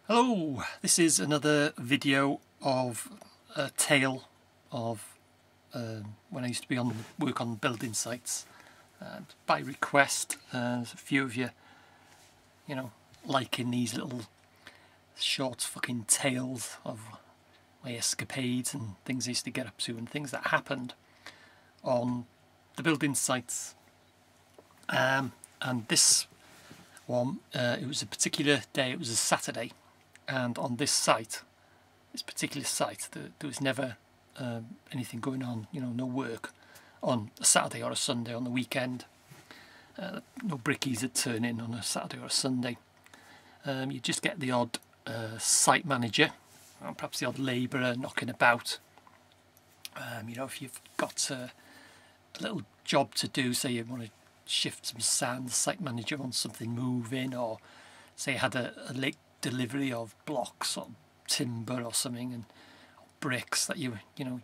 Hello, this is another video of a tale of when I used to be on work on building sites. By request, there's a few of you, liking these little short fucking tales of my escapades and things I used to get up to and things that happened on the building sites. And this one, it was a particular day, it was a Saturday. And on this particular site, there was never anything going on, no work on a Saturday or a Sunday on the weekend. No brickies would turn in on a Saturday or a Sunday. You just get the odd site manager, or perhaps the odd labourer knocking about. If you've got a little job to do, say you want to shift some sand, the site manager wants something moving, or say you had a late delivery of blocks or timber or something, and bricks that you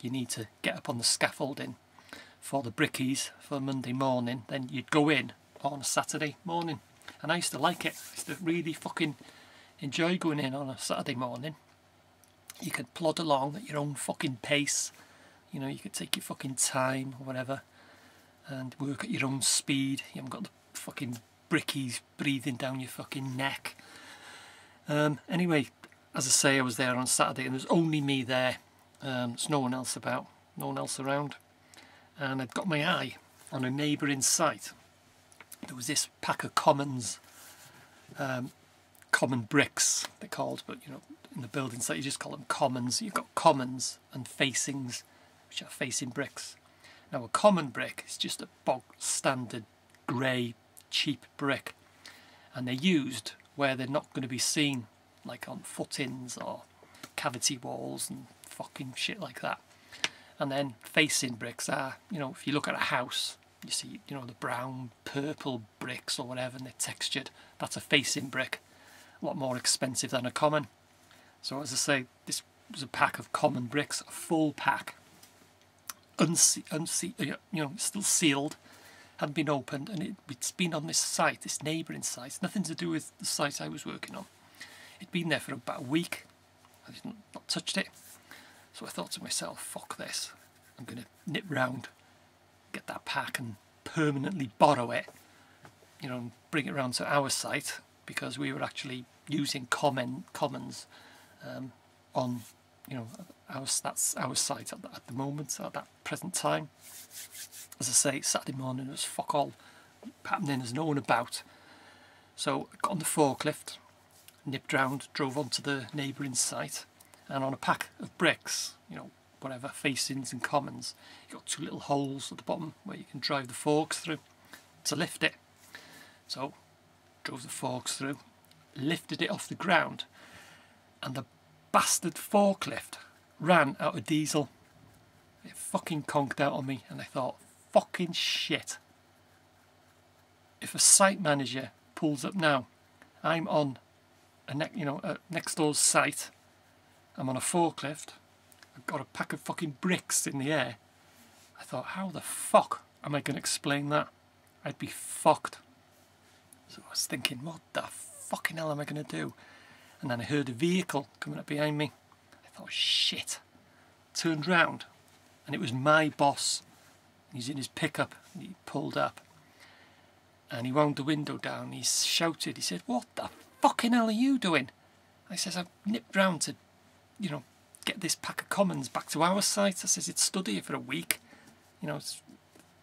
need to get up on the scaffolding for the brickies for Monday morning, then you'd go in on a Saturday morning. And I used to like it. I used to really fucking enjoy going in on a Saturday morning. You could plod along at your own fucking pace, you could take your fucking time or whatever and work at your own speed. You haven't got the fucking brickies breathing down your fucking neck. Anyway, as I say, I was there on Saturday and there's only me there. There's no one else about, no one else around. And I'd got my eye on a neighbouring site. There was this pack of commons, common bricks they're called, but in the building site you just call them commons. You've got commons and facings, which are facing bricks. Now a common brick is just a bog standard grey cheap brick, and they're used where they're not going to be seen, like on footings or cavity walls and fucking shit like that. And then facing bricks are, if you look at a house, you see, the brown, purple bricks or whatever, and they're textured. That's a facing brick, a lot more expensive than a common. So as I say, this was a pack of common bricks, a full pack, still sealed, hadn't been opened, and it's been on this site, this neighbouring site, nothing to do with the site I was working on. It'd been there for about a week. I not touched it. So I thought to myself, fuck this. I'm going to nip round, get that pack and permanently borrow it, and bring it round to our site, because we were actually using commons on, that's our site at the moment, at that present time. As I say, Saturday morning, there was fuck all happening, there's no one about. So I got on the forklift, nipped round, drove onto the neighbouring site, and on a pack of bricks, whatever, facings and commons, you've got two little holes at the bottom where you can drive the forks through to lift it. So drove the forks through, lifted it off the ground, and the bastard forklift ran out of diesel. It fucking conked out on me, and I thought, fucking shit. If a site manager pulls up now, I'm on a next door's site, I'm on a forklift, I've got a pack of fucking bricks in the air. I thought, how the fuck am I going to explain that? I'd be fucked. So I was thinking, what the fucking hell am I going to do? And then I heard a vehicle coming up behind me. I thought, shit. Turned round, and it was my boss. He's in his pickup, and he pulled up, and he wound the window down. He shouted, he said, what the fucking hell are you doing? I says, I've nipped round to, get this pack of commons back to our site. I says, it's stood here for a week. It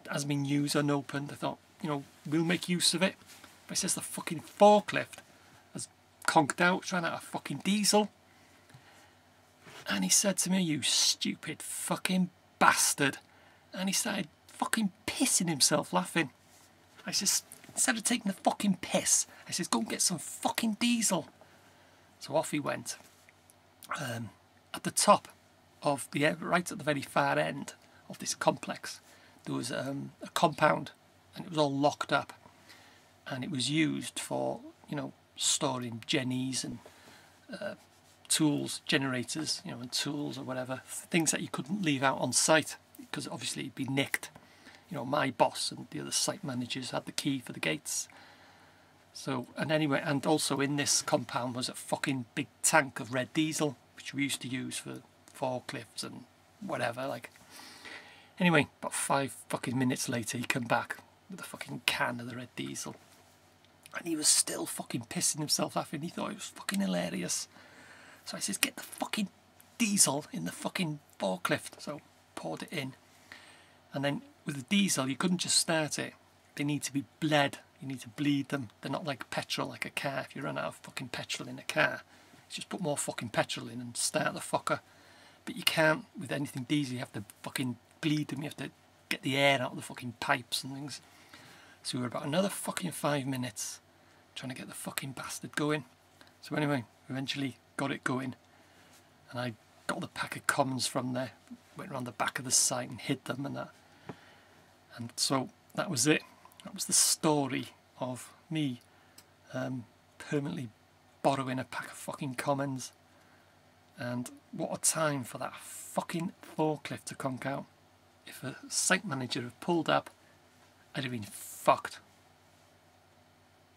hasn't been used, unopened. I thought, we'll make use of it. But he says, the fucking forklift has conked out, trying out a fucking diesel. And he said to me, you stupid fucking bastard. And he started fucking pissing himself laughing. I says, instead of taking the fucking piss, I says, go and get some fucking diesel. So off he went. At the top of right at the very far end of this complex, there was a compound, and it was all locked up, and it was used for, storing jennies and tools, generators, and tools or whatever, things that you couldn't leave out on site, because obviously it'd be nicked. My boss and the other site managers had the key for the gates. So, and anyway, and also in this compound was a fucking big tank of red diesel, which we used to use for forklifts and whatever, like. Anyway, about 5 fucking minutes later, he come back with a fucking can of the red diesel. And he was still fucking pissing himself laughing. He thought it was fucking hilarious. So I says, get the fucking diesel in the fucking forklift. So poured it in. And then with the diesel, you couldn't just start it. They need to be bled. You need to bleed them. They're not like petrol, like a car. If you run out of fucking petrol in a car, just put more fucking petrol in and start the fucker. But you can't with anything diesel. You have to fucking bleed them. You have to get the air out of the fucking pipes and things. So we were about another fucking 5 minutes trying to get the fucking bastard going. So anyway, eventually got it going. And I got the pack of commons from there. Went around the back of the site and hid them and that. And so that was it. That was the story of me permanently borrowing a pack of fucking commons. And what a time for that fucking forklift to conk out. If a site manager had pulled up, I'd have been fucked.